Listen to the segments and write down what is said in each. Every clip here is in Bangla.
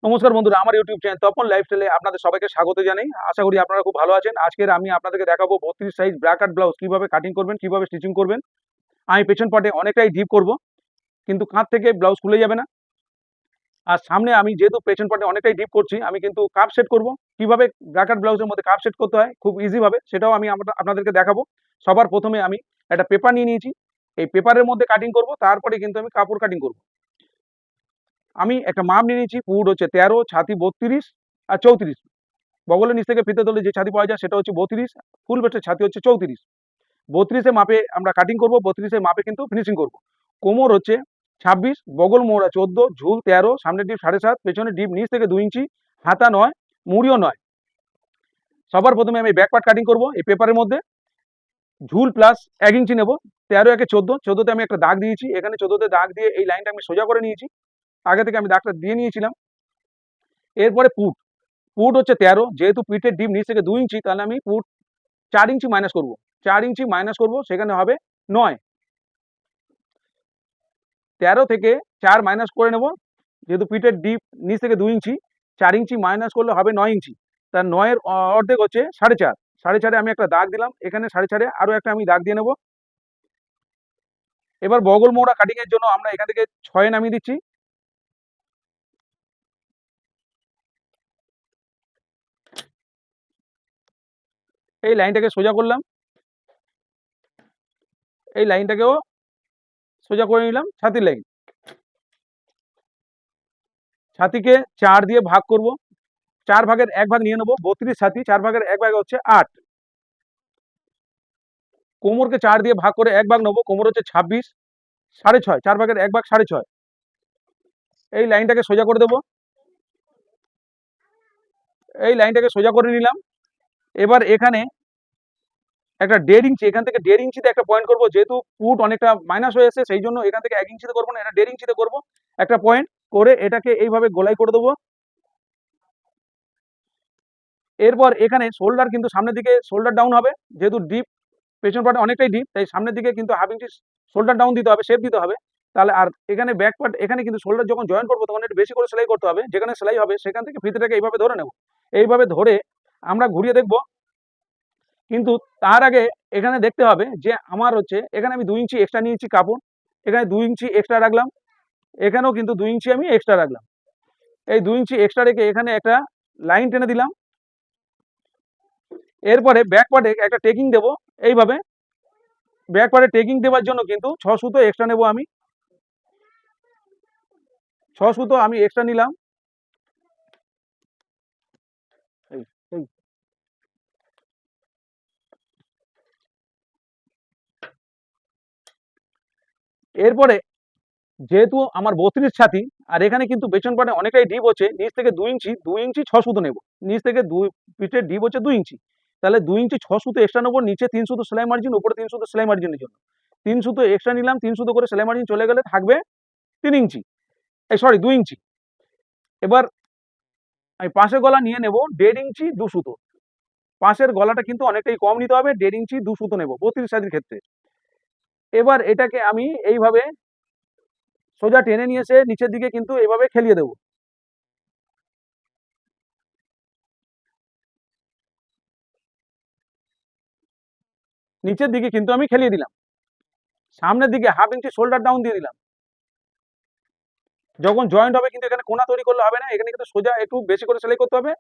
নমস্কার বন্ধুরা, আমার ইউটিউব চ্যানেল তপন লাইফস্টাইলে আপনাদের সবাইকে স্বাগত জানাই। আশা করি আপনারা খুব ভালো আছেন। আজকের আমি আপনাদেরকে দেখাবো 32 সাইজ ব্র্যাকেট ব্লাউজ কিভাবে কাটিং করবেন, কিভাবে স্টিচিং করবেন। আমি পেছন পাটে অনেকটাই ডিপ করব, কিন্তু কাঁধ থেকে ব্লাউজ খুলে যাবে না। আর সামনে আমি যেহেতু পেছন পাটে অনেকটাই ডিপ করছি, আমি কিন্তু কাপ সেট করব। কিভাবে ব্র্যাকেট ব্লাউজের মধ্যে কাপ সেট করতে হয় খুব ইজি ভাবে, সেটাও আমি আপনাদেরকে দেখাবো। সবার প্রথমে আমি একটা পেপার নিয়ে নিয়েছি, এই পেপারের মধ্যে কাটিং করব, তারপরে কিন্তু আমি কাপড় কাটিং করব। আমি একটা মাপ নিয়ে নিয়েছি, পুট হচ্ছে 13, ছাতি 32 আর 34। বগলের নিচ থেকে ফিতে ধরলে যে ছাতি পাওয়া যায় সেটা হচ্ছে 32, ফুল বেস্টের ছাতি হচ্ছে 34। 32 মাপে আমরা কাটিং করব, 32 মাপে কিন্তু ফিনিশিং করব। কোমর হচ্ছে 26, বগল মোড়া 14, ঝুল 13, সামনের ডিপ 7.5, পেছনের ডিপ নিচ থেকে 2 ইঞ্চি, হাতা 9, মুড়িও 9। সবার প্রথমে আমি ব্যাক পার্ট কাটিং করব। এই পেপারের মধ্যে ঝুল প্লাস 1 ইঞ্চি নেব। 13 একে 14, 14তে আমি একটা দাগ দিয়েছি, এখানে 14তে দাগ দিয়ে এই লাইনটা আমি সোজা করে নিয়েছি। আগে থেকে আমি দাগটা দিয়ে নিয়েছিলাম। এরপরে পুট, পুট হচ্ছে 13, যেহেতু পিঠের ডিপ নিচ থেকে 2 ইঞ্চি, তাহলে আমি পুট 4 ইঞ্চি মাইনাস করব। 4 ইঞ্চি মাইনাস করব, সেখানে হবে 9। 13 থেকে 4 মাইনাস করে নেব, যেহেতু পিঠের ডিপ নিচ থেকে 2 ইঞ্চি, 4 ইঞ্চি মাইনাস করলে হবে 9 ইঞ্চি। তার 9 এর অর্ধেক হচ্ছে 4.5। 4.5 আমি একটা দাগ দিলাম, এখানে 4.5 আরো একটা আমি দাগ দিয়ে নেব। এবার বগল মোড়া কাটিং এর জন্য আমরা এখান থেকে 6 নামিয়ে দিচ্ছি। এই লাইনটাকে সোজা করলাম, এই লাইনটাকেও সোজা করে নিলাম, ছাতির লাইন। ছাতিকে 4 দিয়ে ভাগ করব, 4 ভাগের 1 ভাগ নিয়ে নেব। 32 ছাতি, 4 ভাগের 1 ভাগ হচ্ছে 8। কোমরকে 4 দিয়ে ভাগ করে 1 ভাগ নেব, কোমর হচ্ছে 26, 6.5, 4 ভাগের 1 ভাগ 6.5। এই লাইনটাকে সোজা করে দেব, এই লাইনটাকে সোজা করে নিলাম। এবার এখানে একটা 1.5 ইঞ্চি, এখান থেকে 1.5 ইঞ্চিতে একটা পয়েন্ট করব। যেহেতু ফুট অনেকটা মাইনাস হয়ে এসেছে, সেই জন্য এখান থেকে 1 ইঞ্চিতে করবো না, এটা 1.5 ইঞ্চিতে করব। একটা পয়েন্ট করে এটাকে এইভাবে গোলাই করে দেবো। এরপর এখানে শোল্ডার কিন্তু সামনের দিকে শোল্ডার ডাউন হবে, যেহেতু ডিপ পেছন পার্টে অনেকটাই ডিপ, তাই সামনের দিকে কিন্তু হাফ ইঞ্চি শোল্ডার ডাউন দিতে হবে, শেপ দিতে হবে। তাহলে আর এখানে ব্যাক পার্ট, এখানে কিন্তু শোল্ডার যখন জয়েন করবো তখন একটু বেশি করে সেলাই করতে হবে। যেখানে সেলাই হবে সেখান থেকে ফিতেটাকে এইভাবে ধরে নেব। এইভাবে ধরে আমরা ঘুরিয়ে দেখব। কিন্তু তার আগে এখানে দেখতে হবে যে আমার হচ্ছে এখানে আমি 2 ইঞ্চি এক্সট্রা নিয়েছি কাপড়, এখানে 2 ইঞ্চি এক্সট্রা রাখলাম, এখানেও কিন্তু 2 ইঞ্চি আমি এক্সট্রা রাখলাম। এই 2 ইঞ্চি এক্সট্রা রেখে এখানে একটা লাইন টেনে দিলাম। এরপরে ব্যাক পার্টে একটা টেকিং দেব। এইভাবে ব্যাক পার্টে টেকিং দেওয়ার জন্য কিন্তু 6 সুতো এক্সট্রা নেব আমি। 6 সুতো আমি এক্সট্রা নিলাম। এই, এই। এরপরে যেহেতু আমার 32 ছাতি, আর এখানে কিন্তু পেছন পাটে অনেকটাই ডিপ হচ্ছে, নিচ থেকে 2 ইঞ্চি, 2 ইঞ্চি 6 সুতো নেব। নিচ থেকে 2 পিঠের ডিপ হচ্ছে 2 ইঞ্চি, তাহলে 2 ইঞ্চি 6 সুতো এক্সট্রা নেবো। নিচে 3 সুতো সেলাই মার্জিন, উপরে 3 সুতো সেলাই মার্জিনের জন্য 3 সুতো এক্সট্রা নিলাম। 3 সুতো করে সেলাই মার্জিন চলে গেলে থাকবে 3 ইঞ্চি, এই সরি 2 ইঞ্চি। এবার আমি পাশের গলা নিয়ে নেব 1.5 ইঞ্চি 2 সুতো। পাশের গলাটা কিন্তু অনেকটাই কম নিতে হবে, 1.5 ইঞ্চি 2 সুতো নেব 32 সাইজের ক্ষেত্রে। এবার এটাকে আমি এইভাবে সোজা টেনে নিয়ে এসে নিচের দিকে কিন্তু এইভাবে খেলিয়ে দেবো। নিচের দিকে কিন্তু আমি খেলিয়ে দিলাম। সামনের দিকে হাফ ইঞ্চি শোল্ডার ডাউন দিয়ে দিলাম। যখন জয়েন্ট হবে কিন্তু এখানে কোনা তৈরি করলে হবে না, এখানে কিন্তু সোজা একটু বেশি করে সেলাই করতে হবে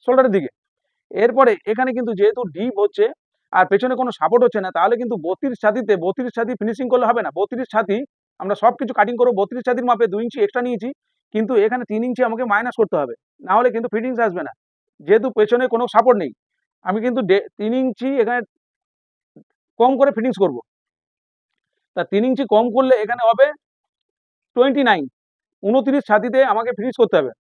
শোল্ডারের দিকে। এরপরে এখানে কিন্তু যেহেতু ডিপ হচ্ছে আর পেছনে কোনো সাপোর্ট হচ্ছে না, তাহলে কিন্তু 32 ছাতিতে 32 ছাতি ফিনিশিং করলে হবে না। 32 ছাতি আমরা সবকিছু কাটিং করবো 32 ছাতির মাপে 2 ইঞ্চি এক্সট্রা নিয়েছি, কিন্তু এখানে 3 ইঞ্চি আমাকে মাইনাস করতে হবে, না হলে কিন্তু ফিটিংস আসবে না। যেহেতু পেছনে কোনো সাপোর্ট নেই, আমি কিন্তু 3 ইঞ্চি এখানে কম করে ফিটিংস করব। তা 3 ইঞ্চি কম করলে এখানে হবে 29। 29 ছাতিতে আমাকে ফিনিশ করতে হবে।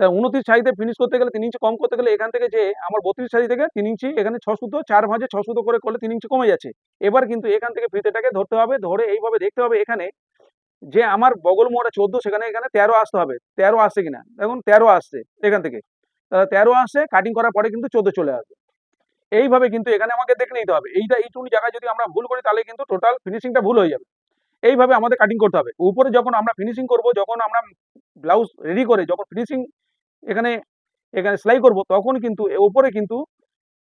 তা 29 ছাতিতে ফিনিশ করতে গেলে 3 ইঞ্চি কম করতে গেলে এখান থেকে যে আমার 32 ছাতি থেকে 3 ইঞ্চি, এখানে 6 সুতো 4 ভাঁজে 6 সুতো করে করলে 3 ইঞ্চি কমে যাচ্ছে। এবার কিন্তু এখান থেকে ফিতেটাকে ধরতে হবে, ধরে এইভাবে দেখতে হবে এখানে যে আমার বগল মোড়া 14, সেখানে এখানে 13 আসতে হবে। 13 আসছে কিনা দেখুন, 13 আসছে এখান থেকে। তাহলে 13 আসছে, কাটিং করার পরে কিন্তু 14 চলে আসবে। এইভাবে কিন্তু এখানে আমাকে দেখে নিতে হবে। এইটুকু জায়গায় যদি আমরা ভুল করি তাহলে কিন্তু টোটাল ফিনিশিংটা ভুল হয়ে যাবে। এইভাবে আমাদের কাটিং করতে হবে। উপরে যখন আমরা ফিনিশিং করব, যখন আমরা ব্লাউজ রেডি করে যখন ফিনিশিং এখানে এখানে সেলাই করব, তখন কিন্তু ওপরে কিন্তু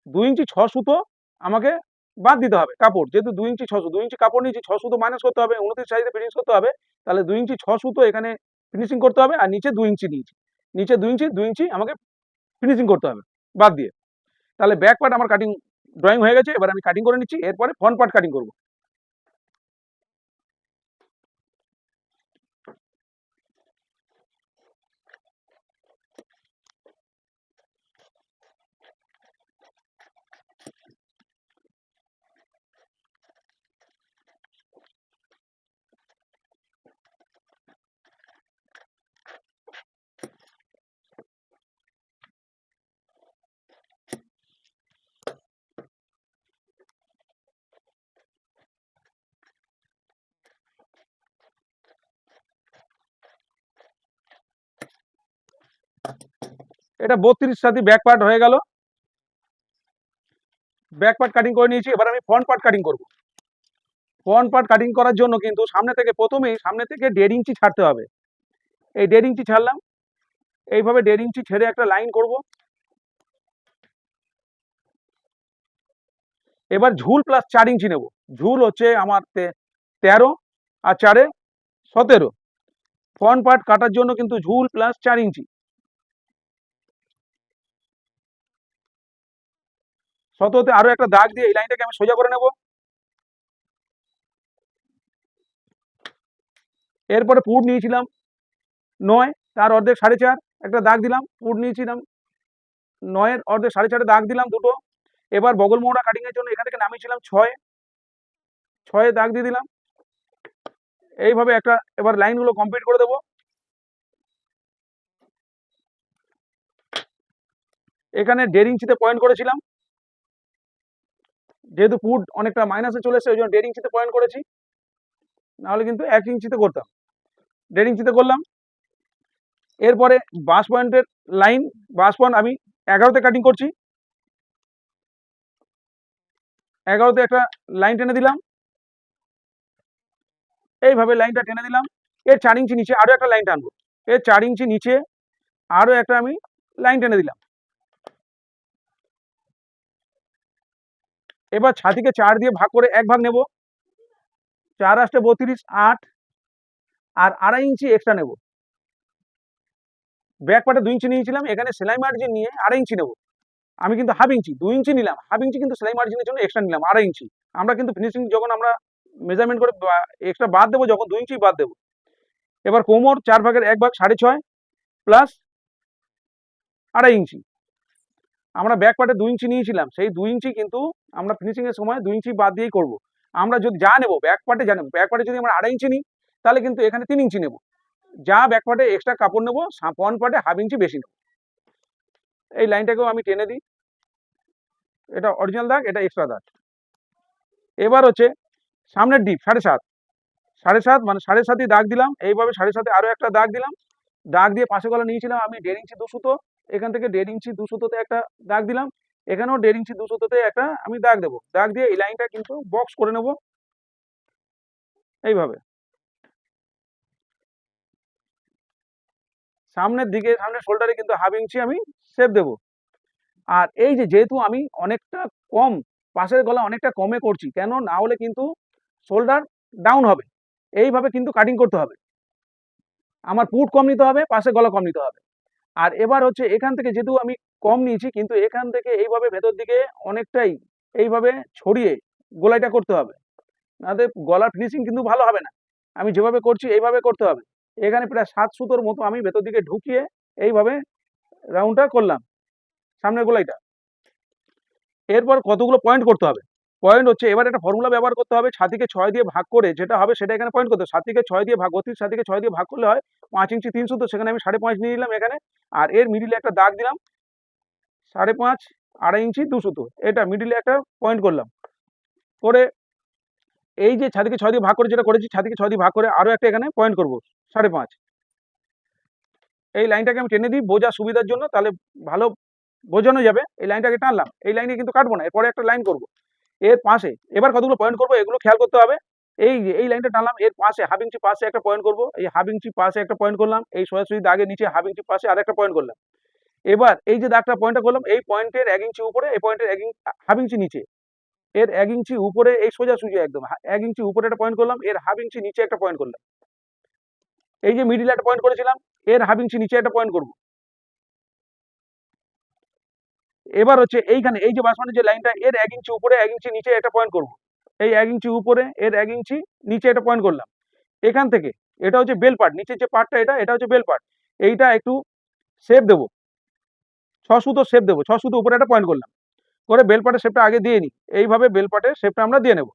2 ইঞ্চি 6 সুতো আমাকে বাদ দিতে হবে কাপড়, যেহেতু 2 ইঞ্চি 6 সুতো, 2 ইঞ্চি কাপড় নিয়েছি, 6 সুতো মাইনাস করতে হবে, 29 সাইজে ফিনিশ করতে হবে, তাহলে 2 ইঞ্চি 6 সুতো এখানে ফিনিশিং করতে হবে, আর নিচে 2 ইঞ্চি নিয়েছি, নিচে 2 ইঞ্চি আমাকে ফিনিশিং করতে হবে বাদ দিয়ে। তাহলে ব্যাক পার্ট আমার কাটিং ড্রয়িং হয়ে গেছে, এবার আমি কাটিং করে নিচ্ছি, এরপরে ফ্রন্ট পার্ট কাটিং করব। এটা 32 সাথে ব্যাক পার্ট হয়ে গেল, ব্যাক পার্ট কাটিং করে নিয়েছি, এবার আমি ফ্রন্ট পার্ট কাটিং করব। ফ্রন্ট পার্ট কাটিং করার জন্য কিন্তু সামনে থেকে প্রথমেই সামনে থেকে 1.5 ইঞ্চি ছাড়তে হবে। এই 1.5 ইঞ্চি ছাড়লাম, এইভাবে 1.5 ইঞ্চি ছেড়ে একটা লাইন করব। এবার ঝুল প্লাস 4 ইঞ্চি নেব। ঝুল হচ্ছে আমার 13 আর 4-এ 17। ফ্রন্ট পার্ট কাটার জন্য কিন্তু ঝুল প্লাস 4 ইঞ্চি, 17তে আরো একটা দাগ দিয়ে এই লাইনটাকে আমি সোজা করে নেব। এরপরে পুট নিয়েছিলাম 9, তার অর্ধেক 4.5, একটা দাগ দিলাম। পুট নিয়েছিলাম 9-এর অর্ধেক 4.5 দাগ দিলাম দুটো। এবার বগল মোড়া কাটিং এর জন্য এখান থেকে নামিয়েছিলাম 6-এ দাগ দিয়ে দিলাম। এইভাবে একটা এবার লাইনগুলো কমপ্লিট করে দেবো। এখানে 1.5 ইঞ্চিতে পয়েন্ট করেছিলাম, যেহেতু পুট অনেকটা মাইনাসে চলে এসেছে ওই জন্য 1.5 ইঞ্চিতে পয়েন্ট করেছি, নাহলে কিন্তু 1 ইঞ্চিতে করতাম। 1.5 ইঞ্চিতে করলাম। এরপরে বাস পয়েন্টের লাইন, বাস পয়েন্ট আমি 11তে কাটিং করছি। 11তে একটা লাইন টেনে দিলাম, এইভাবে লাইনটা টেনে দিলাম। এর 4 ইঞ্চি নিচে আরো একটা লাইন টানবো, এর 4 ইঞ্চি নিচে আরো একটা আমি লাইন টেনে দিলাম। এবার ছাতিকে 4 দিয়ে ভাগ করে 1 ভাগ নেব, 4 আসতে 32, 8 আর 2.5 ইঞ্চি এক্সট্রা নেব। ব্যাক পার্টে 2 ইঞ্চি নিয়েছিলাম, এখানে সেলাই মার্জিন নিয়ে 2.5 ইঞ্চি নেব। আমি কিন্তু হাফ ইঞ্চি, 2 ইঞ্চি নিলাম, হাফ ইঞ্চি কিন্তু সেলাই মার্জিনের জন্য এক্সট্রা নিলাম 2.5 ইঞ্চি। আমরা কিন্তু ফিনিশিং যখন আমরা মেজারমেন্ট করে এক্সট্রা বাদ দেবো, যখন 2 ইঞ্চি বাদ দেবো। এবার কোমর 4 ভাগের 1 ভাগ 6.5 প্লাস 2.5 ইঞ্চি। আমরা ব্যাক পার্টে 2 ইঞ্চি নিয়েছিলাম, সেই 2 ইঞ্চি কিন্তু আমরা ফিনিশিং এর সময় 2 ইঞ্চি বাদ দিয়েই করব। আমরা যদি যা নেব ব্যাক পার্টে যা নেব, ব্যাক পার্টে যদি আমরা 2.5 ইঞ্চি নিই তাহলে কিন্তু এখানে 3 ইঞ্চি নেব। যা ব্যাক পার্টে এক্সট্রা কাপড় নেব, ফ্রন্ট পার্টে হাফ ইঞ্চি বেশি নেব। এই লাইনটাকেও আমি টেনে দিই, এটা অরিজিনাল দাগ, এটা এক্সট্রা দাগ। এবার হচ্ছে সামনের ডিপ 7.5, 7.5 মানে 7.5ই দাগ দিলাম। এইভাবে 7.5-এ আরো একটা দাগ দিলাম। দাগ দিয়ে পাশে গলা নিয়েছিলাম আমি 1.5 ইঞ্চি 2 সুতো, এখান থেকে 1.5 ইঞ্চি 2 সুতোতে একটা দাগ দিলাম। এখানেও 1.5 ইঞ্চি 2 সুতোতে একটা আমি দাগ দেবো। দাগ দিয়ে এই লাইনটা কিন্তু বক্স করে নেব এইভাবে। সামনের দিকে সামনের শোল্ডারে কিন্তু হাফ ইঞ্চি আমি শেপ দেবো। আর এই যে যেহেতু আমি অনেকটা কম, পাশের গলা অনেকটা কমে করছি, কেন না হলে কিন্তু শোল্ডার ডাউন হবে। এইভাবে কিন্তু কাটিং করতে হবে, আমার পুট কম নিতে হবে, পাশে গলা কম নিতে হবে। আর এবার হচ্ছে এখান থেকে যেহেতু আমি কম নিয়েছি, কিন্তু এখান থেকে এইভাবে ভেতর দিকে অনেকটাই এইভাবে ছড়িয়ে গোলাইটা করতে হবে, নাহলে গলার ফিনিশিং কিন্তু ভালো হবে না। আমি যেভাবে করছি এইভাবে করতে হবে। এখানে প্রায় 7 সুতোর মতো আমি ভেতর দিকে ঢুকিয়ে এইভাবে রাউন্ডটা করলাম সামনের গোলাইটা। এরপর কতগুলো পয়েন্ট করতে হবে। পয়েন্ট হচ্ছে এবার একটা ফর্মুলা ব্যবহার করতে হবে, ছাতিকে 6 দিয়ে ভাগ করে যেটা হবে সেটা এখানে পয়েন্ট করতে হবে। ছাতিকে 6 দিয়ে ভাগ, 32 ছাতিকে 6 দিয়ে ভাগ করলে হয় 5 ইঞ্চি 3 সুতো, সেখানে আমি 5.5 নিয়ে নিলাম এখানে। আর এর মিডিলে একটা দাগ দিলাম 5.5, 2.5 ইঞ্চি 2 সুতো, এটা মিডিলে একটা পয়েন্ট করলাম। করে এই যে ছাতিকে 6 দিয়ে ভাগ করে যেটা করেছি, ছাতিকে 6 দিয়ে ভাগ করে আরো একটা এখানে পয়েন্ট করব 5.5। এই লাইনটাকে আমি টেনে দিই বোঝার সুবিধার জন্য, তাহলে ভালো বোঝানো যাবে। এই লাইনটাকে টানলাম, এই লাইনে কিন্তু কাটবো না, এরপরে একটা লাইন করব এর পাশে। এবার কতগুলো পয়েন্ট করব এগুলো খেয়াল করতে হবে। এই যে এই লাইনটা টানলাম, এর পাশে হাফ ইঞ্চি পাশে একটা পয়েন্ট করব, এই হাফ ইঞ্চি পাশে একটা পয়েন্ট করলাম, এই সোজাসুজি দাগের নিচে হাফ ইঞ্চি পাশে আরেকটা পয়েন্ট করলাম। এবার এই যে দাগটা পয়েন্টটা করলাম, এই পয়েন্টের 1 ইঞ্চি উপরে, এই পয়েন্টের 1.5 ইঞ্চি নিচে, এর 1 ইঞ্চি উপরে, এই সোজাসুজি একদম 1 ইঞ্চি উপরে একটা পয়েন্ট করলাম, এর 1/2 ইঞ্চি নিচে একটা পয়েন্ট করলাম। এই যে মিডিলে একটা পয়েন্ট করেছিলাম, এর 1/2 ইঞ্চি নিচে একটা পয়েন্ট করব। এবার হচ্ছে এইখানে এই যে বাঁশমানের যে লাইনটা, এর 1 ইঞ্চি উপরে 1 ইঞ্চি নিচে একটা পয়েন্ট করব। এই 1 ইঞ্চি উপরে, এর 1 ইঞ্চি নিচে একটা পয়েন্ট করলাম। এখান থেকে এটা হচ্ছে বেল পার্ট, নিচের যে পার্টটা এটা হচ্ছে বেল পার্ট। এইটা একটু শেপ দেবো, 6 সুতো শেপ দেবো, 6 সুতো উপরে একটা পয়েন্ট করলাম, করে বেল পার্টের শেপটা আগে দিয়ে নিই। এইভাবে বেল পার্টের শেপটা আমরা দিয়ে নেব।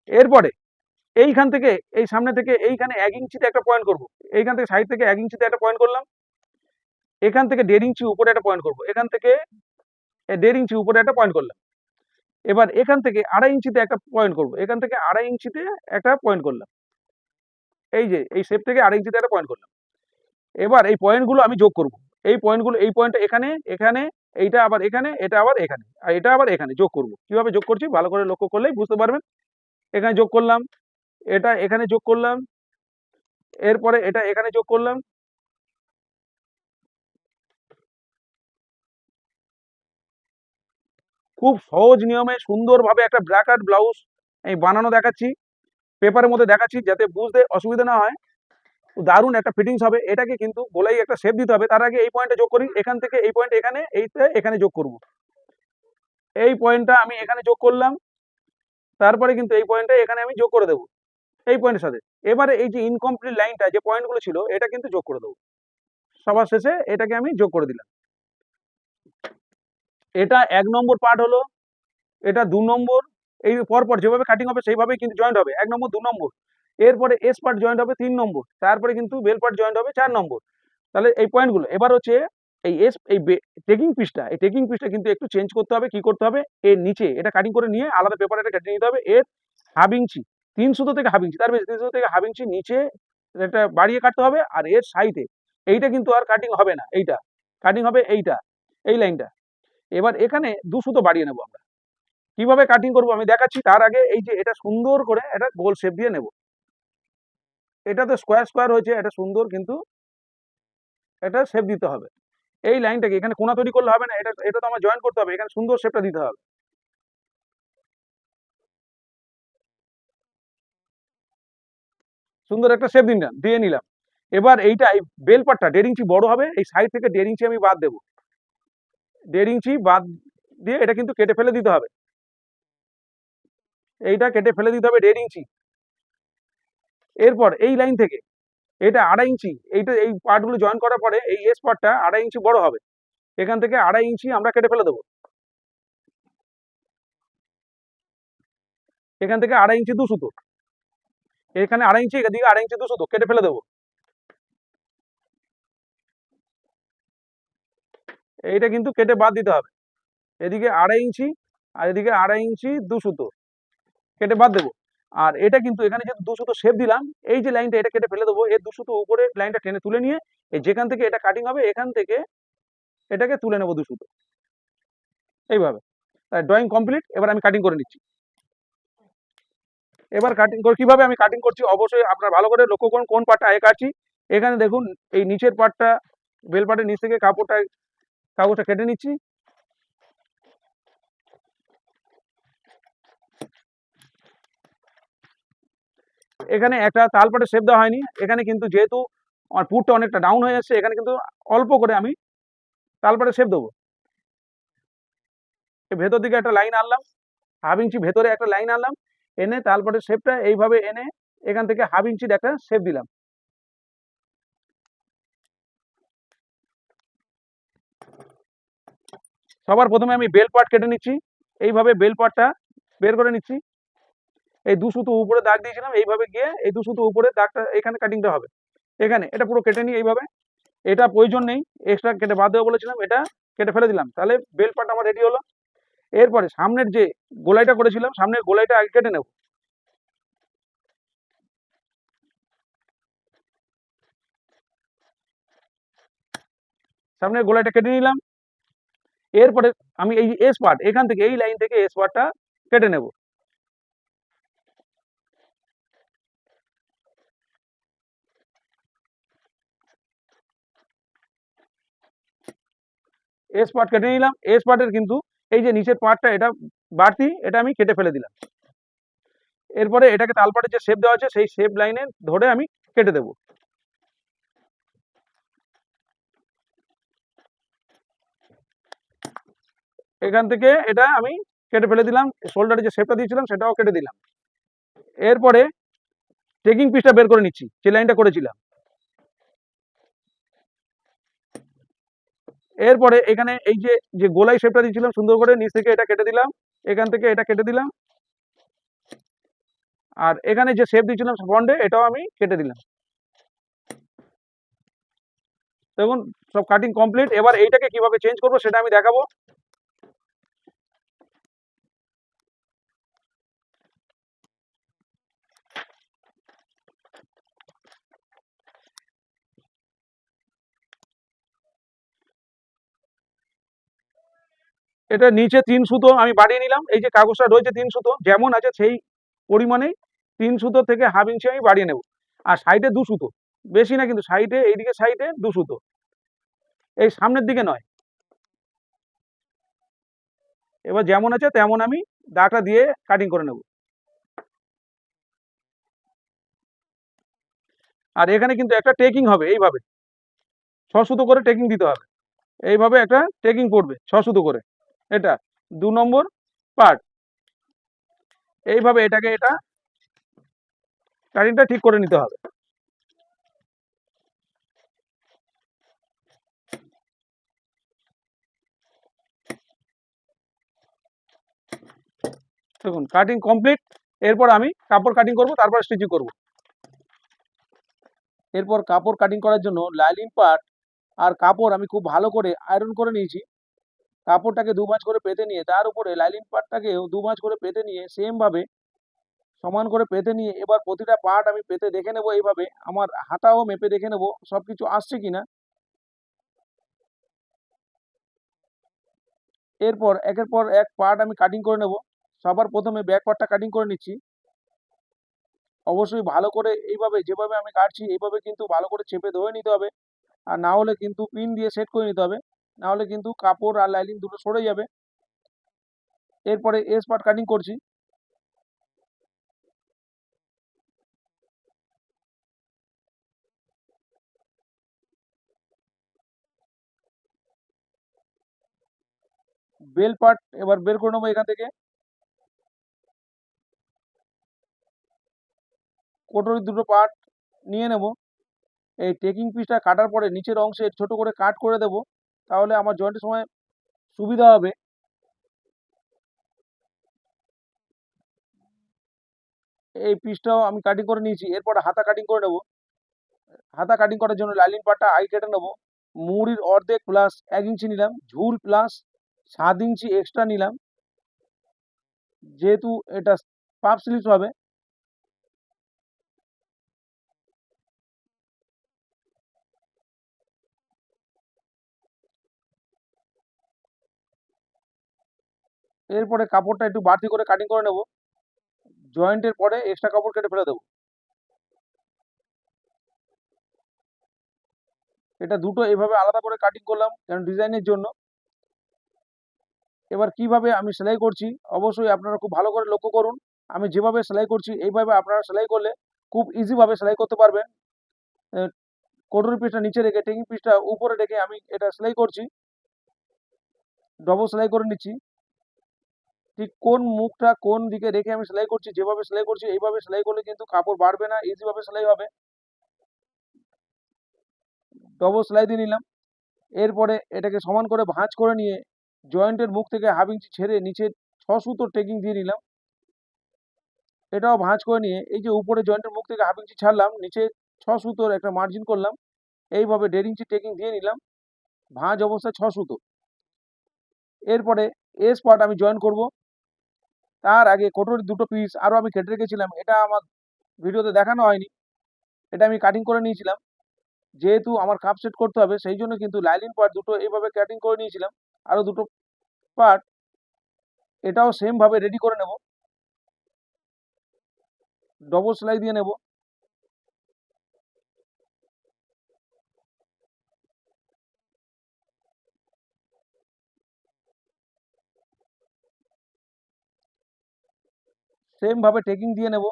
এরপরে এইখান থেকে, এই সামনে থেকে এইখানে 1 ইঞ্চিতে একটা পয়েন্ট করব। এইখান থেকে সাইড থেকে 1 ইঞ্চিতে একটা পয়েন্ট করলাম। এখান থেকে 1.5 ইঞ্চি উপরে একটা পয়েন্ট করব। এখান থেকে 1.5 ইঞ্চি উপরে একটা পয়েন্ট করলাম। এবার এখান থেকে 2.5 ইঞ্চিতে একটা পয়েন্ট করব। এখান থেকে 2.5 ইঞ্চিতে একটা পয়েন্ট করলাম। এই যে এই শেপ থেকে 2.5 ইঞ্চিতে একটা পয়েন্ট করলাম। এবার এই পয়েন্টগুলো আমি যোগ করব। এই পয়েন্টগুলো, এই পয়েন্টটা এখানে, এখানে, এইটা আবার এখানে, এটা আবার এখানে, আর এটা আবার এখানে যোগ করব। কিভাবে যোগ করছি ভালো করে লক্ষ্য করলেই বুঝতে পারবেন। এখানে যোগ করলাম, এটা এখানে যোগ করলাম, এরপরে এটা এখানে যোগ করলাম। খুব সহজ নিয়মে সুন্দরভাবে একটা ব্র্যাকেট ব্লাউজ আমি বানানো দেখাচ্ছি, পেপারের মধ্যে দেখাচ্ছি, যাতে বুঝতে অসুবিধা না হয়। দারুণ একটা ফিটিংস হবে। এটাকে কিন্তু গোলাই একটা শেপ দিতে হবে। তার আগে এই পয়েন্টে যোগ করি, এখান থেকে এই পয়েন্ট এখানে, এইটা এখানে যোগ করব। এই পয়েন্টটা আমি এখানে যোগ করলাম, তারপরে কিন্তু এই পয়েন্টটা এখানে আমি যোগ করে দেবো এই পয়েন্টের সাথে। এবারে এই যে ইনকমপ্লিট লাইনটা, যে পয়েন্টগুলো ছিল, এটা কিন্তু যোগ করে দেবো। সবার শেষে এটাকে আমি যোগ করে দিলাম। এটা 1 নম্বর পার্ট হলো, এটা 2 নম্বর। এই পরপর যেভাবে কাটিং হবে সেইভাবেই কিন্তু জয়েন্ট হবে, 1 নম্বর 2 নম্বর। এরপরে এস পার্ট জয়েন্ট হবে 3 নম্বর, তারপরে কিন্তু বেল পার্ট জয়েন্ট হবে 4 নম্বর। তাহলে এই পয়েন্টগুলো এবার হচ্ছে এই এস, এই টেকিং পিসটা, এই টেকিং পিসটা কিন্তু একটু চেঞ্জ করতে হবে। কি করতে হবে, এর নিচে এটা কাটিং করে নিয়ে আলাদা পেপারে এটা কেটে নিতে হবে। এর 1/2 ইঞ্চি, 3 সুতো থেকে 1/2 ইঞ্চি, তার বেশি 3 সুতো থেকে 1/2 ইঞ্চি নিচে এটা বাড়িয়ে কাটতে হবে। আর এর সাইডে এইটা কিন্তু আর কাটিং হবে না, এইটা কাটিং হবে, এইটা এই লাইনটা। এবার এখানে 2 সুতো বাড়িয়ে নেব আমরা। কিভাবে কাটিং করব আমি দেখাচ্ছি। তার আগে এই যে এটা সুন্দর করে একটা গোল শেপ দিয়ে নেব। এটা তো স্কোয়ার স্কোয়ার হয়েছে, এটা সুন্দর, কিন্তু এটা শেপ দিতে হবে। এই লাইনটাকে এখানে কোনা তৈরি করলে হবে না, এটা এটা তো আমার জয়েন করতে হবে, এখানে সুন্দর শেপটা দিতে হবে। সুন্দর একটা শেপ দিয়ে নিলাম। এবার এইটা এই বেল পাটটা 1.5 ইঞ্চি বড় হবে, এই সাইড থেকে 1.5 ইঞ্চি আমি বাদ দেবো। 1.5 ইঞ্চি বাদ দিয়ে এটা কিন্তু কেটে ফেলে দিতে হবে। এইটা কেটে ফেলে দিতে হবে 1.5 ইঞ্চি। এরপর এই লাইন থেকে এটা 2.5 ইঞ্চি, এইটা এই পার্টগুলো জয়েন করার পরে এই এস পার্টটা 2.5 ইঞ্চি বড় হবে। এখান থেকে 2.5 ইঞ্চি আমরা কেটে ফেলে দেবো। এখান থেকে 2.5 ইঞ্চি 2 সুতো, এখানে 2.5 ইঞ্চি, এদিকে 2.5 ইঞ্চি 2 সুতো কেটে ফেলে দেবো। এইটা কিন্তু কেটে বাদ দিতে হবে। এদিকে 2.5 ইঞ্চি আর এদিকে 2.5 ইঞ্চি 2 সুতো কেটে বাদ দেবো। আর এটা কিন্তু এখানে যেহেতু 2 সুতো শেপ দিলাম, এই যে লাইনটা এটা কেটে ফেলে দেবো। এর 2 সুতো উপরে লাইনটা টেনে তুলে নিয়ে এই যেখান থেকে এটা কাটিং হবে, এখান থেকে এটাকে তুলে নেবো 2 সুতো, এইভাবে। Drawing complete. এবার আমি কাটিং করে নিচ্ছি। এবার কাটিং করে কিভাবে আমি কাটিং করছি অবশ্যই আপনারা ভালো করে লক্ষ্য করুন, কোন পার্টটা আগে কাটছি। এখানে দেখুন, এই নিচের পার্টটা, বেল পার্টের নিচ থেকে কাগজটা কেটে নিচ্ছি। এখানে একটা তাল পাটের শেপ দেওয়া হয়নি। এখানে কিন্তু যেহেতু আমার পুরটা অনেকটা ডাউন হয়ে যাচ্ছে, এখানে কিন্তু অল্প করে আমি তাল পাটের শেপ দেবো। ভেতর দিকে একটা লাইন আনলাম, 1/2 ইঞ্চি ভেতরে একটা লাইন আনলাম, এনে তাল পাটের শেপটা এইভাবে এনে এখান থেকে 1/2 ইঞ্চির একটা শেপ দিলাম। সবার প্রথমে আমি বেল পার্ট কেটে নিচ্ছি। এইভাবে বেল পার্টটা বের করে নিচ্ছি। এই 2 সুতো উপরে দাগ দিয়েছিলাম, এইভাবে গিয়ে এই 2 সুতো উপরে দাগটা, এখানে কাটিংটা হবে। এখানে এটা পুরো কেটে নিই এইভাবে। এটা প্রয়োজন নেই, এক্সট্রা কেটে বাদ দেবো বলেছিলাম, এটা কেটে ফেলে দিলাম। তাহলে বেল পার্ট আমার রেডি হলো। এরপরে সামনের যে গোলাইটা করেছিলাম, সামনের গোলাইটা আগে কেটে নেব। সামনের গোলাইটা কেটে নিলাম। এরপরে আমি এই এস পার্ট, এখান থেকে এই লাইন থেকে এস পার্টটা কেটে নেব। এস পার্ট কেটে নিলাম। এস পার্টের কিন্তু এই যে নিচের পার্টটা এটা বাড়তি, এটা আমি কেটে ফেলে দিলাম। এরপরে এটাকে তালপাটের যে শেপ দেওয়া আছে সেই শেপ লাইনে ধরে আমি কেটে দেবো। এখান থেকে এটা আমি কেটে ফেলে দিলাম। শোল্ডারে যে শেপটা দিয়েছিলাম সেটাও কেটে দিলাম। এরপরে টেকিং পিসটা বের করে নিচ্ছি, যে লাইনটা করেছিলাম। এরপরে এখানে এই যে যে গোলাই শেপটা দিয়েছিলাম সুন্দর করে, নিচ থেকে এটা কেটে দিলাম, এখান থেকে এটা কেটে দিলাম, আর এখানে যে শেপ দিয়েছিলাম ফ্রন্টে এটাও আমি কেটে দিলাম। দেখুন সব কাটিং কমপ্লিট। এবার এইটাকে কিভাবে চেঞ্জ করবো সেটা আমি দেখাবো। এটা নিচে 3 সুতো আমি বাড়িয়ে নিলাম। এই যে কাগজটা রয়েছে 3 সুতো যেমন আছে সেই পরিমাণেই 3 সুতো থেকে হাফ ইঞ্চি আমি বাড়িয়ে নেব। আর সাইডে 2 সুতো, বেশি না কিন্তু, সাইডে এইদিকে সাইডে 2 সুতো, এই সামনের দিকে নয়। এবার যেমন আছে তেমন আমি দাগটা দিয়ে কাটিং করে নেব। আর এখানে কিন্তু একটা টেকিং হবে, এইভাবে 6 সুতো করে টেকিং দিতে হবে। এইভাবে একটা টেকিং পড়বে 6 সুতো করে। এটা 2 নম্বর পার্ট। এইভাবে এটাকে এটা কাটিংটা ঠিক করে নিতে হবে। দেখুন কাটিং কমপ্লিট। এরপর আমি কাপড় কাটিং করব, তারপর স্টিচিং করব। এরপর কাপড় কাটিং করার জন্য লাইলিং পার্ট আর কাপড় আমি খুব ভালো করে আয়রন করে নিয়েছি। কাপড়টাকে 2 ভাঁজ করে পেতে নিয়ে তার উপরে লাইলিং পার্টটাকেও 2 ভাঁজ করে পেতে নিয়ে সেম ভাবে সমান করে পেতে নিয়ে এবার প্রতিটা পার্ট আমি পেতে দেখে নেব। এইভাবে আমার হাতাও মেপে দেখে নেব সবকিছু আসছে কিনা। এরপর একের পর এক পার্ট আমি কাটিং করে নেব। সবার প্রথমে ব্যাক পার্টটা কাটিং করে নিচ্ছি। অবশ্যই ভালো করে এইভাবে যেভাবে আমি কাটছি এইভাবে কিন্তু ভালো করে চেপে ধরে নিতে হবে, আর না হলে কিন্তু পিন দিয়ে সেট করে নিতে হবে, না হলে কিন্তু কাপড় আর লাইনিং দুটো সরে যাবে। এরপরে এস পার্ট কাটিং করছি। বেল পার্ট এবার বের করে নেবো এখান থেকে। কোটরের দুটো পার্ট নিয়ে নেব। এই টেকিং পিসটা কাটার পরে নিচের অংশে ছোট করে কাট করে দেব, তাহলে আমার জয়েন্টের সময় সুবিধা হবে। এই পিসটাও আমি কাটিং করে নিয়েছি। এরপর হাতা কাটিং করে নেব। হাতা কাটিং করার জন্য লাইনিং পার্টটা আগে কেটে নেব। মুড়ির অর্ধেক প্লাস 1 ইঞ্চি নিলাম, ঝুল প্লাস 7 ইঞ্চি এক্সট্রা নিলাম, যেহেতু এটা পাপ স্লিপস হবে। এরপরে কাপড়টা একটু বাড়তি করে কাটিং করে নেব। জয়েন্টের পরে এক্সট্রা কাপড় কেটে ফেলে দেবো। এটা দুটো এভাবে আলাদা করে কাটিং করলাম কারণ ডিজাইনের জন্য। এবার কিভাবে আমি সেলাই করছি অবশ্যই আপনারা খুব ভালো করে লক্ষ্য করুন। আমি যেভাবে সেলাই করছি এইভাবে আপনারা সেলাই করলে খুব ইজিভাবে সেলাই করতে পারবেন। কোটরি পিসটা নিচে রেখে টেকিং পিসটা উপরে রেখে আমি এটা সেলাই করছি, ডবল সেলাই করে নিচ্ছি। ঠিক কোন মুখটা কোন দিকে রেখে আমি সেলাই করছি, যেভাবে সেলাই করছি এইভাবে সেলাই করলে কিন্তু কাপড় বাড়বে না, ইজিভাবে সেলাই হবে। ডবল সেলাই দিয়ে নিলাম। এরপরে এটাকে সমান করে ভাঁজ করে নিয়ে জয়েন্টের মুখ থেকে হাফ ইঞ্চি ছেড়ে নিচে 6 সুতোর টেকিং দিয়ে নিলাম। এটাও ভাঁজ করে নিয়ে এই যে উপরে জয়েন্টের মুখ থেকে হাফ ইঞ্চি ছাড়লাম, নিচে 6 সুতোর একটা মার্জিন করলাম, এইভাবে 1.5 ইঞ্চি টেকিং দিয়ে নিলাম, ভাঁজ অবস্থায় 6 সুতো। এরপরে এস পার্ট আমি জয়েন করব। তার আগে কোটরের দুটো পিস আরও আমি কেটে রেখেছিলাম, এটা আমার ভিডিওতে দেখানো হয়নি, এটা আমি কাটিং করে নিয়েছিলাম। যেহেতু আমার কাপ সেট করতে হবে সেই জন্য কিন্তু লাইলিং পার্ট দুটো এইভাবে কাটিং করে নিয়েছিলাম। আরও দুটো পার্ট এটাও সেম ভাবে রেডি করে নেব, ডবল সেলাই দিয়ে নেব। সেম ভাবে টেকিং দিয়ে নেব।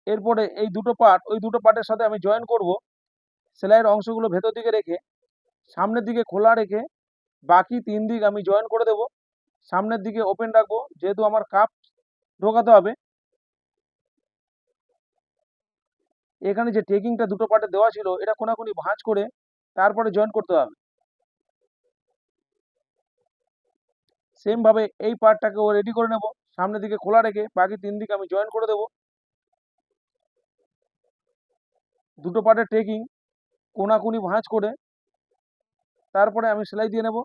এরপরে এই দুটো পার্ট ওই দুটো পার্টের সাথে আমি জয়েন করব। সেলাইয়ের অংশগুলো ভেতর দিকে রেখে সামনের দিকে খোলা রেখে বাকি 3 দিক আমি জয়েন করে দেব। সামনের দিকে ওপেন রাখবো যেহেতু আমার কাপ ঢোকাতে হবে। এখানে যে টেকিংটা দুটো পার্টে দেওয়া ছিল এটা কোনাকুনি ভাঁজ করে তারপরে জয়েন করতে হবে। সেম ভাবে এই পার্টটাকেও রেডি করে নেব। সামনের দিকে খোলা রেখে বাকি 3 দিক আমি জয়েন করে দেব। দুটো পার্টের টেকিং কোনাকুনি ভাঁজ করে তারপরে আমি সেলাই দিয়ে নেব।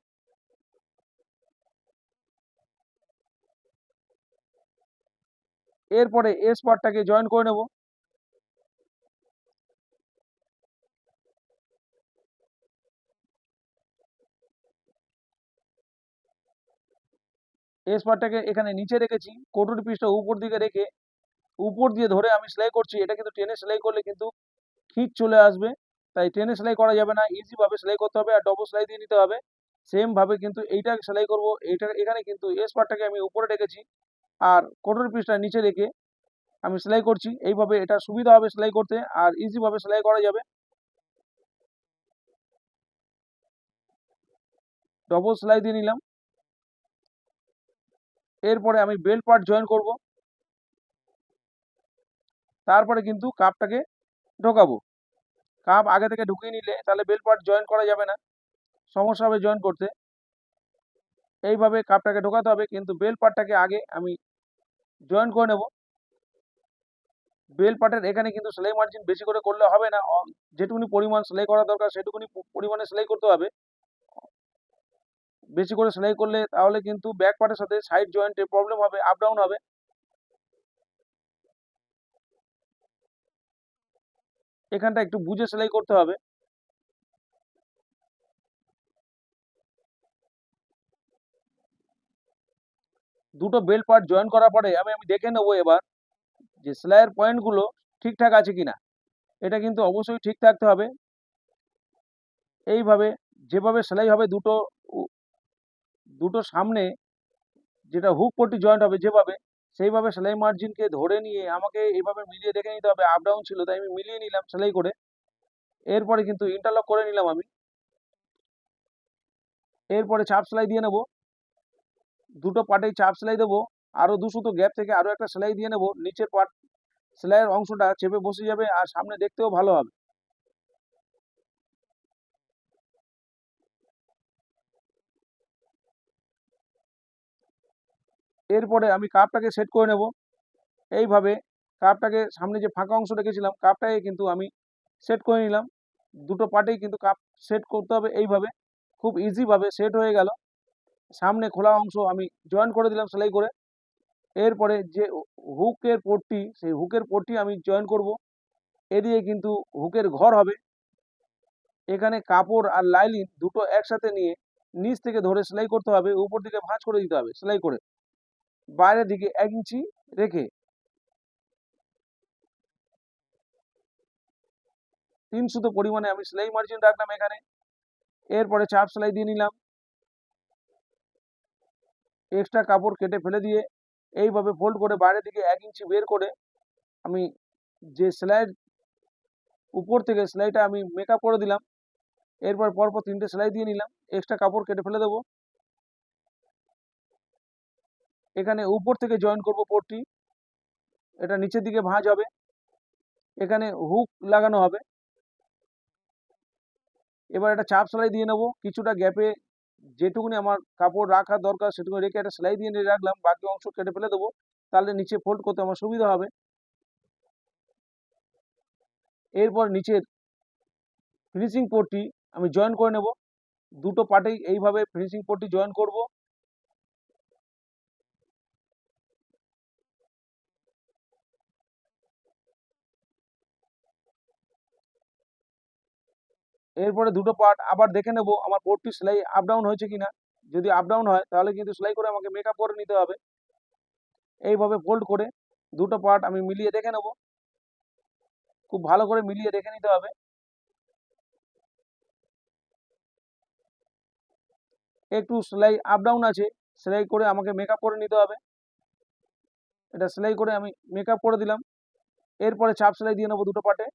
এরপরে এস পার্টটাকে জয়েন করে নেব। এস পার্টটাকে এখানে নিচে রেখেছি, কটুরি পিসটা উপর দিকে রেখে উপর দিয়ে ধরে আমি সেলাই করছি। এটা কিন্তু টেনে সেলাই করলে কিন্তু খিঁচ চলে আসবে, তাই টেনে সেলাই করা যাবে না, ইজি ভাবে সেলাই করতে হবে আর ডবল সেলাই দিয়ে নিতে হবে। সেম ভাবে কিন্তু এইটা সেলাই করব। এইটা এখানে কিন্তু এস পার্টটাকে আমি উপরে রেখেছি আর কটুরি পিসটা নিচে রেখে আমি সেলাই করছি। এইভাবে এটা সুবিধা হবে সেলাই করতে আর ইজি ভাবে সেলাই করা যাবে। ডবল সেলাই দিয়ে নিলাম। এরপরে আমি বেল্ট পার্ট জয়েন করব। তারপরে কিন্তু কাপটাকে ঢোকাবো। কাপ আগে থেকে ঢুকিয়ে নিলে তাহলে বেল্ট পার্ট জয়েন করা যাবে না, সমস্যা হবে জয়েন করতে। এইভাবে কাপটাকে ঢোকাতে হবে, কিন্তু বেল্ট পার্টটাকে আগে আমি জয়েন করে নেব। বেল্ট পার্টের এখানে কিন্তু সেলাই মার্জিন বেশি করে করলে হবে না, যেটুকুনি পরিমাণ সেলাই করা দরকার সেটুকুনি পরিমাণে সেলাই করতে হবে। বেশি করে সেলাই করলে তাহলে কিন্তু ব্যাক পার্টের সাথে সাইড জয়েন্টে প্রবলেম হবে, আপ ডাউন হবে। এখানটা একটু বুঝে সেলাই করতে হবে। দুটো বেল্ট পার্ট জয়েন করার পরে আমি দেখে নেবো এবার যে সেলাইয়ের পয়েন্টগুলো ঠিকঠাক আছে কিনা। এটা কিন্তু অবশ্যই ঠিক থাকতে হবে। এইভাবে যেভাবে সেলাই হবে দুটো সামনে যেটা হুক পট্টি জয়েন্ট হবে যেভাবে, সেইভাবে সেলাই মার্জিনকে ধরে নিয়ে আমাকে এইভাবে মিলিয়ে দেখে নিতে হবে। আপ ডাউন ছিল তাই আমি মিলিয়ে নিলাম সেলাই করে। এরপরে কিন্তু ইন্টারলক করে নিলাম আমি। এরপরে চাপ সেলাই দিয়ে নেব। দুটো পার্টেই চাপ সেলাই দেবো। আরো 2 সুতো গ্যাপ থেকে আরো একটা সেলাই দিয়ে নেব। নিচের পার্ট সেলাইয়ের অংশটা চেপে বসে যাবে আর সামনে দেখতেও ভালো হবে। এরপরে আমি কাপটাকে সেট করে নেব। এইভাবে কাপটাকে সামনে যে ফাঁকা অংশ রেখেছিলাম কাপটাকে কিন্তু আমি সেট করে নিলাম। দুটো পার্টেই কিন্তু কাপ সেট করতে হবে এইভাবে। খুব ইজি ভাবে সেট হয়ে গেল। সামনে খোলা অংশ আমি জয়েন করে দিলাম সেলাই করে। এরপরে যে হুকের পট্টি সেই হুকের পট্টি আমি জয়েন করব। এদিকে কিন্তু হুকের ঘর হবে। এখানে কাপড় আর লাইলিন দুটো একসাথে নিয়ে নিচ থেকে ধরে সেলাই করতে হবে, উপর দিকে ভাঁজ করে দিতে হবে সেলাই করে, বাইরের দিকে 1 ইঞ্চি রেখে 3 সুতো পরিমাণে আমি সেলাই মার্জিন রাখলাম এখানে। এরপরে চাপ সেলাই দিয়ে নিলাম। এক্সট্রা কাপড় কেটে ফেলে দিয়ে এইভাবে ফোল্ড করে বাইরের দিকে 1 ইঞ্চি বের করে আমি যে সেলাইয়ের উপর থেকে সেলাইটা আমি মেকআপ করে দিলাম। এরপর পরপর 3টে সেলাই দিয়ে নিলাম। এক্সট্রা কাপড় কেটে ফেলে দেবো। এখানে উপর থেকে জয়েন করব পট্টি, এটা নিচের দিকে ভাঁজ হবে। এখানে হুক লাগানো হবে। এবার একটা চাপ সেলাই দিয়ে নেব। কিছুটা গ্যাপে যেটুকুনি আমার কাপড় রাখা দরকার সেটুকু রেখে একটা সেলাই দিয়ে নিয়ে রাখলাম, বাকি অংশ কেটে ফেলে দেবো, তাহলে নিচে ফোল্ড করতে আমার সুবিধা হবে। এরপর নিচের ফিনিশিং পট্টি আমি জয়েন করে নেব। দুটো পার্টেই এইভাবে ফিনিশিং পট্টি জয়েন করব। এরপরে দুটো পার্ট আবার দেখে নেব আমার পট্টি সেলাই আপ ডাউন হয়েছে কিনা। যদি আপ ডাউন হয় তাহলে কিন্তু সেলাই করে আমাকে মেকআপ করে নিতে হবে। এইভাবে ফোল্ড করে দুটো পার্ট আমি মিলিয়ে দেখে নেব। খুব ভালো করে মিলিয়ে রেখে নিতে হবে। একটু সেলাই আপ ডাউন আছে, সেলাই করে আমাকে মেকআপ করে নিতে হবে। এটা সেলাই করে আমি মেকআপ করে দিলাম। এরপরে চাপ সেলাই দিয়ে নেবো দুটো পার্টে।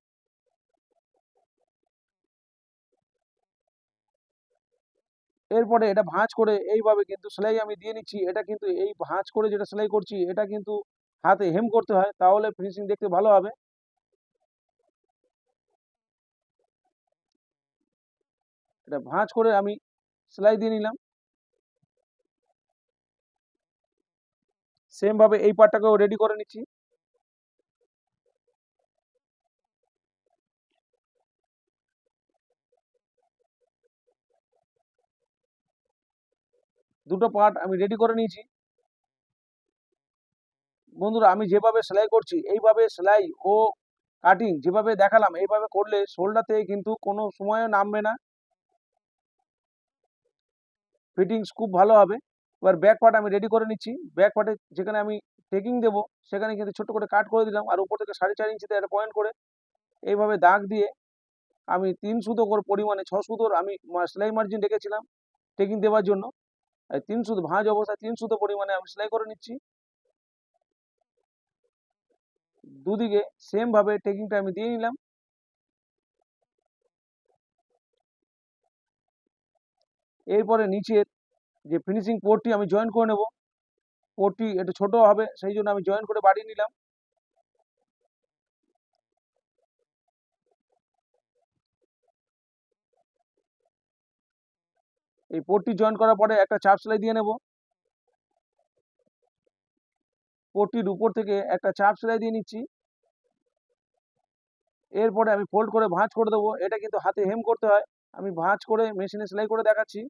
এরপরে এটা ভাঁজ করে এইভাবে কিন্তু সেলাই আমি দিয়ে নিচ্ছি। এটা কিন্তু এই ভাঁজ করে যেটা সেলাই করছি এটা কিন্তু হাতে হেম করতে হয়, তাহলে ফিনিশিং দেখতে ভালো হবে। এটা ভাঁজ করে আমি সেলাই দিয়ে নিলাম। সেম ভাবে এই পার্টটাকেও রেডি করে নিচ্ছি। দুটো পার্ট আমি রেডি করে নিয়েছি। বন্ধুরা, আমি যেভাবে সেলাই করছি এইভাবে সেলাই ও কাটিং যেভাবে দেখালাম এইভাবে করলে শোল্ডারতে কিন্তু কোনো সময়ও নামবে না, ফিটিংস খুব ভালো হবে। এবার ব্যাক পার্ট আমি রেডি করে নিচ্ছি। ব্যাক পার্টে যেখানে আমি টেকিং দেবো সেখানে কিন্তু ছোট করে কাট করে দিলাম, আর উপর থেকে 4.5 ইঞ্চিতে একটা পয়েন্ট করে এইভাবে দাগ দিয়ে আমি 3 সুতো করে পরিমাণে 6 সুতোর আমি সেলাই মার্জিন রেখেছিলাম টেকিং দেওয়ার জন্য। 3 সুতো ভাঁজ অবস্থায় 3 সুতো পরিমাণে আমি সেলাই করে নিচ্ছি। দুদিকে সেম ভাবে টেকিংটা আমি দিয়ে নিলাম। এরপরে নিচের যে ফিনিশিং পোর্টটি আমি জয়েন করে নেব। পোর্টটি একটু ছোট হবে সেই জন্য আমি জয়েন করে বাড়িয়ে নিলাম। এই পোর্টটি জয়েন করার পরে একটা চাপ সেলাই দিয়ে নেব। পোর্টটির উপর থেকে একটা চাপ সেলাই দিয়ে নিচ্ছি। এরপরে আমি ফোল্ড করে ভাঁজ করে দেবো। এটা কিন্তু হাতে হেম করতে হয়, আমি ভাঁজ করে মেশিনে সেলাই করে দেখাচ্ছি।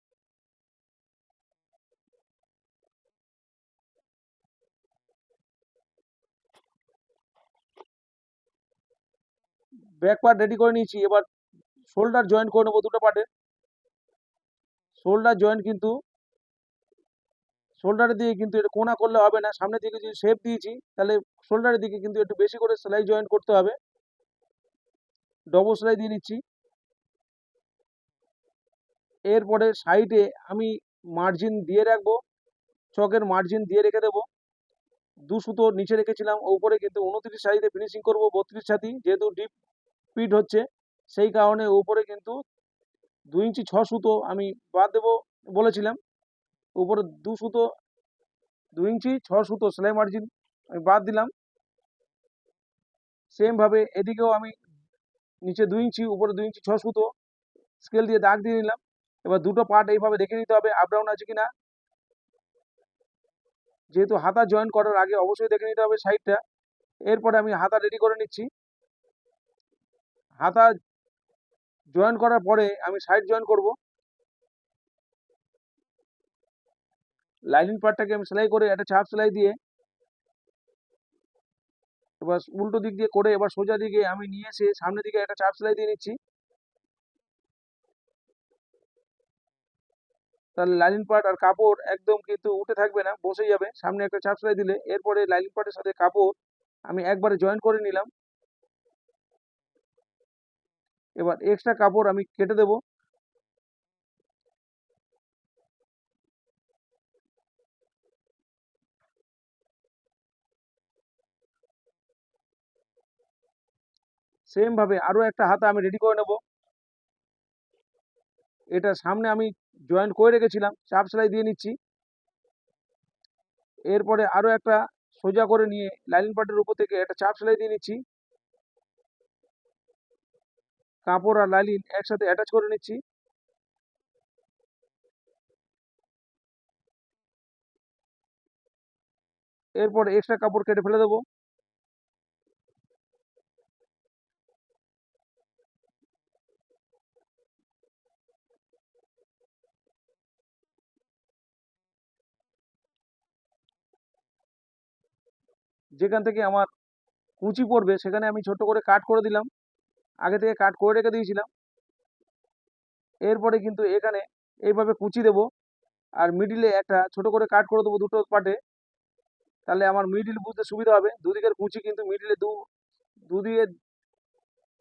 ব্যাক পার্ট রেডি করে নিয়েছি। এবার শোল্ডার জয়েন করে নেবো দুটো পার্টে। শোল্ডার জয়েন কিন্তু শোল্ডারের দিকে কিন্তু এটা কোনা করলে হবে না, সামনের দিকে যদি শেপ দিয়েছি তাহলে শোল্ডারের দিকে কিন্তু একটু বেশি করে সেলাই জয়েন করতে হবে। ডবল সেলাই দিয়ে নিচ্ছি। এরপরে সাইডে আমি মার্জিন দিয়ে রাখবো, চকের মার্জিন দিয়ে রেখে দেবো। 2 সুতো নিচে রেখেছিলাম, উপরে কিন্তু 29 সাইজে ফিনিশিং করবো 32 ছাতি, যেহেতু ডিপ পিট হচ্ছে সেই কারণে উপরে কিন্তু 2 ইঞ্চি 6 সুতো আমি বাদ দেবো বলেছিলাম। উপরে 2 সুতো 2 ইঞ্চি 6 সুতো সেলাই মার্জিন আমি বাদ দিলাম। সেম ভাবে এদিকেও আমি নিচে 2 ইঞ্চি উপরে 2 ইঞ্চি 6 সুতো স্কেল দিয়ে দাগ দিয়ে নিলাম। এবার দুটো পার্ট এইভাবে দেখে নিতে হবে আপ ডাউন আছে কিনা, যেহেতু হাতা জয়েন করার আগে অবশ্যই দেখে নিতে হবে সাইডটা। এরপরে আমি হাতা রেডি করে নিচ্ছি। হাতা জয়েন করার পরে আমি সাইড জয়েন করব। লাইনিং পার্টটাকে আমি সেলাই করে একটা চাপ সেলাই দিয়ে এবার উল্টো দিক দিয়ে করে এবার সোজা দিকে আমি নিয়ে এসে সামনের দিকে একটা চাপ সেলাই দিয়ে নিচ্ছি। তাহলে লাইনিং পার্ট আর কাপড় একদম কিন্তু উঠে থাকবে না, বসে যাবে সামনে একটা চাপ সেলাই দিলে। এরপরে লাইনিং পার্টের সাথে কাপড় আমি একবারে জয়েন করে নিলাম। এবার এক্সট্রা কাপড় আমি কেটে দেব। সেম ভাবে আরো একটা হাতা আমি রেডি করে নেব। এটা সামনে আমি জয়েন্ট করে রেখেছিলাম, চাপ সেলাই দিয়ে নিচ্ছি। এরপরে আরো একটা সোজা করে নিয়ে লাইনিং পার্টের উপর থেকে একটা চাপ সেলাই দিয়ে নিচ্ছি। কাপড় আর লাইনিং একসাথে অ্যাটাচ করে নিচ্ছি। এরপর এক্সট্রা কাপড় কেটে ফেলে দেবো। যেখান থেকে আমার কুচি পড়বে সেখানে আমি ছোট করে কাট করে দিলাম, আগে থেকে কাট করে রেখে দিয়েছিলাম। এরপরে কিন্তু এখানে এইভাবে কুচি দেব, আর মিডিলে একটা ছোট করে কাট করে দেবো দুটো পার্টে, তাহলে আমার মিডিল বুঝতে সুবিধা হবে। দুদিকের কুচি কিন্তু মিডিলে দুদিকে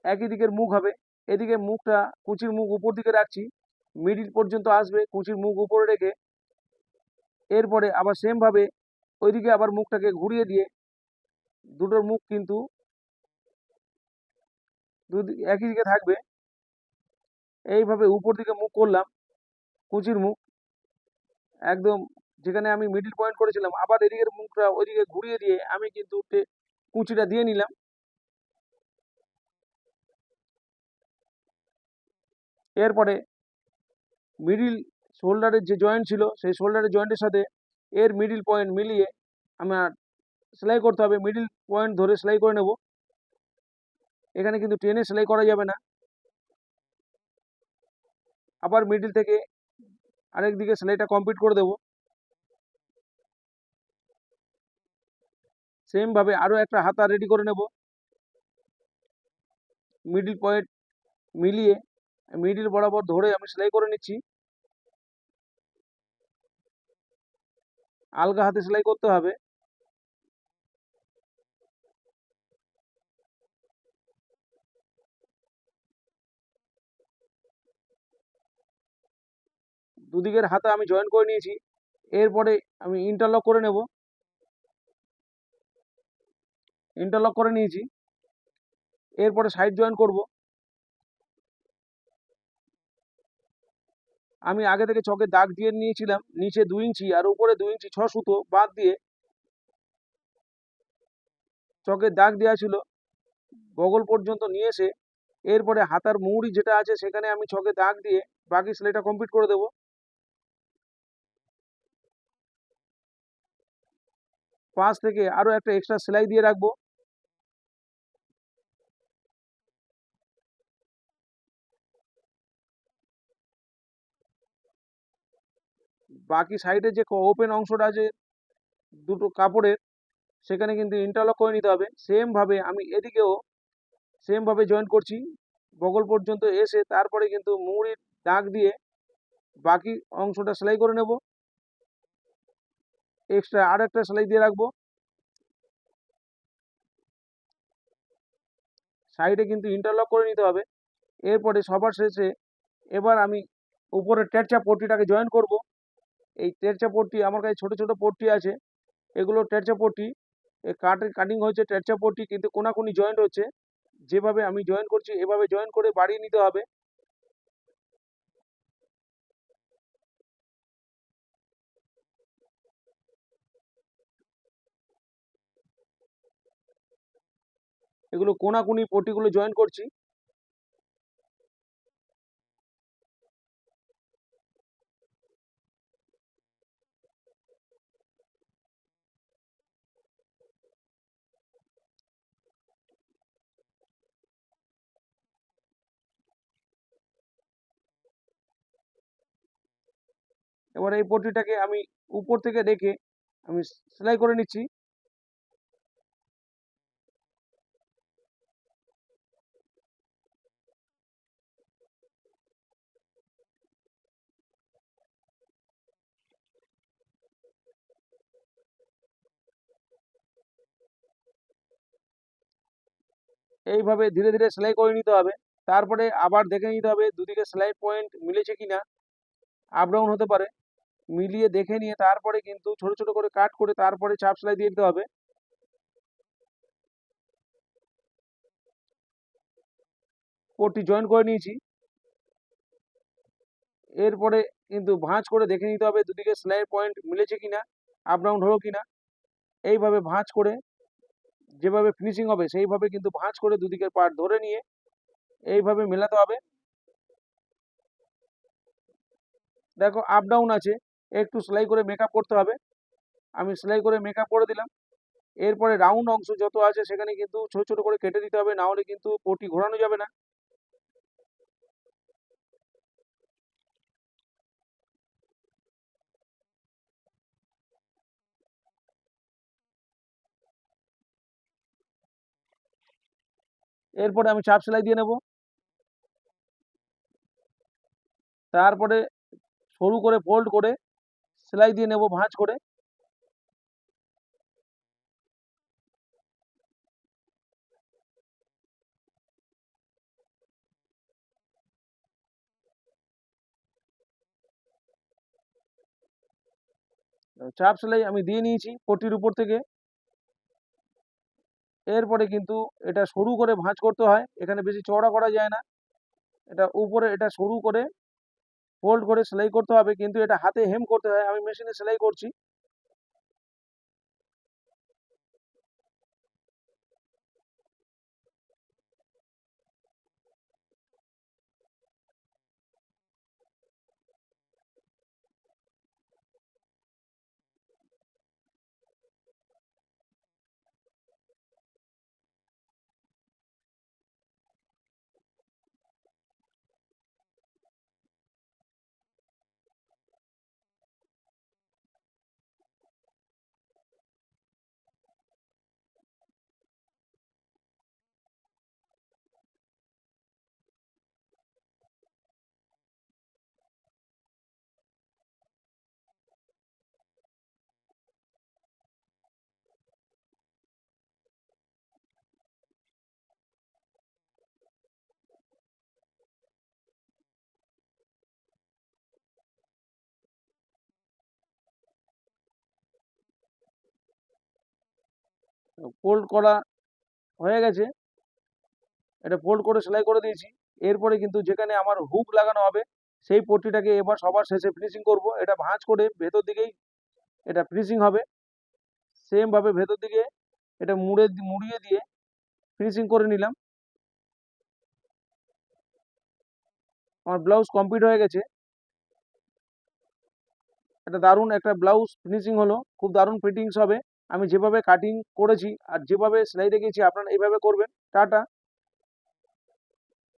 একই দিকের মুখ হবে। এদিকে মুখটা, কুচির মুখ উপর দিকে রাখছি, মিডিল পর্যন্ত আসবে, কুচির মুখ উপরে রেখে এরপরে আবার সেম ভাবে ওইদিকে আবার মুখটাকে ঘুরিয়ে দিয়ে দুটোর মুখ কিন্তু একই দিকে থাকবে। এইভাবে উপর দিকে মুখ করলাম, কুচির মুখ একদম যেখানে আমি মিডিল পয়েন্ট করেছিলাম, আবার এদিকের মুখটা ওইদিকে ঘুরিয়ে দিয়ে আমি কিন্তু কুচিটা দিয়ে নিলাম। এরপরে মিডিল শোল্ডারের যে জয়েন্ট ছিল সেই শোল্ডারের জয়েন্টের সাথে এর মিডিল পয়েন্ট মিলিয়ে আমার সেলাই করতে হবে। মিডিল পয়েন্ট ধরে সেলাই করে নেব। এখানে কিন্তু টেনে সেলাই করা যাবে না। আবার মিডিল থেকে আরেক দিকে সেলাইটা কমপ্লিট করে দেব। সেম ভাবে আরো একটা হাতা রেডি করে নেব। মিডিল পয়েন্ট মিলিয়ে মিডিল বরাবর ধরে আমি সেলাই করে নিচ্ছি। আলগা হাতে সেলাই করতে হবে। দুদিকের হাতা আমি জয়েন করে নিয়েছি। এরপরে আমি ইন্টারলক করে নেব। ইন্টারলক করে নিয়েছি। এরপরে সাইড জয়েন করব। আমি আগে থেকে চকে দাগ দিয়ে নিয়েছিলাম, নিচে 2 ইঞ্চি আর উপরে 2 ইঞ্চি 6 সুতো বাদ দিয়ে চকে দাগ দেওয়া ছিল, বগল পর্যন্ত নিয়ে এসে এরপরে হাতার মুহুরি যেটা আছে সেখানে আমি চকে দাগ দিয়ে বাকি সেলাইটা কমপ্লিট করে দেব। পাশ থেকে আরো একটা এক্সট্রা সেলাই দিয়ে রাখবো। বাকি সাইডে যে ওপেন অংশটা আছে দুটো কাপড়ের, সেখানে কিন্তু ইন্টারলক করে নিতে হবে। সেম ভাবে আমি এদিকেও সেম ভাবে জয়েন করছি, বগল পর্যন্ত এসে তারপরে কিন্তু মুহুরির দাগ দিয়ে বাকি অংশটা সেলাই করে নেব। এক্সট্রা আর একটা সেলাই দিয়ে রাখবো। সাইডে কিন্তু ইন্টারলক করে নিতে হবে। এরপরে সবার শেষে এবার আমি উপরের টেরচা পট্টিটাকে জয়েন করব। এই টেরচা পট্টি আমার কাছে ছোট ছোট পট্টি আছে, এগুলো টেরচা পট্টি। কাটিং হয়েছে টেরচা পট্টি, কিন্তু কোনাকুনি জয়েন্ট হচ্ছে। যেভাবে আমি জয়েন করছি এভাবে জয়েন করে বাড়িয়ে নিতে হবে। এগুলো কোনাকুনি পট্টিগুলো জয়েন করছি। এবার এই পট্টিটাকে আমি উপর থেকে রেখে আমি সেলাই করে নিচ্ছি। এইভাবে ধীরে ধীরে সেলাই করে নিতে হবে। তারপরে আবার দেখে নিতে হবে দুদিকে সেলাই পয়েন্ট মিলেছে কিনা, আপ ডাউন হতে পারে। মিলিয়ে দেখে নিয়ে তারপরে কিন্তু ছোট ছোট করে কাট করে তারপরে চাপ সেলাই দিয়ে দিতে হবে। পট্টি জয়েন করে নিয়েছি। এরপরে কিন্তু ভাঁজ করে দেখে নিতে হবে দুদিকে সেলাই পয়েন্ট মিলেছে কিনা, আপ ডাউন হলো কিনা। এইভাবে ভাঁজ করে যেভাবে ফিনিশিং হবে সেইভাবে কিন্তু ভাঁজ করে দুদিকের পার্ট ধরে নিয়ে এইভাবে মেলাতে হবে। দেখো আপ ডাউন আছে, একটু সেলাই করে মেকআপ করতে হবে। আমি সেলাই করে মেকআপ করে দিলাম। এরপরে রাউন্ড অংশ যত আছে সেখানে কিন্তু ছোট ছোট করে কেটে দিতে হবে, না হলে কিন্তু পটি ঘোরানো যাবে না। এরপরে আমি চাপ সেলাই দিয়ে নেব। তারপরে সরু করে ফোল্ড করে সেলাই দিয়ে নেব ভাঁজ করে। চাপ সেলাই আমি দিয়ে নিয়েছি পট্টির উপর থেকে। এরপরে কিন্তু এটা সরু করে ভাঁজ করতে হয়, এখানে বেশি চওড়া করা যায় না। এটা উপরে এটা সরু করে ফোল্ড করে সেলাই করতে হবে, কিন্তু এটা হাতে হেম করতে হয়, আমি মেশিনে সেলাই করছি। ফোল্ড করা হয়ে গেছে, এটা ফোল্ড করে সেলাই করে দিয়েছি। এরপরে কিন্তু যেখানে আমার হুক লাগানো হবে সেই পট্টিটাকে এবার সবার শেষে ফিনিশিং করব। এটা ভাঁজ করে ভেতর দিকেই এটা ফিনিশিং হবে, সেম ভাবে ভেতর দিকে এটা মুড়িয়ে দিয়ে ফিনিশিং করে নিলাম। আমার ব্লাউজ কমপ্লিট হয়ে গেছে। এটা দারুণ একটা ব্লাউজ ফিনিশিং হলো, খুব দারুণ ফিটিংস হবে। আমি যেভাবে কাটিং করেছি আর যেভাবে সেলাই দেখিয়েছি আপনারা এইভাবে করবেন। টাটা।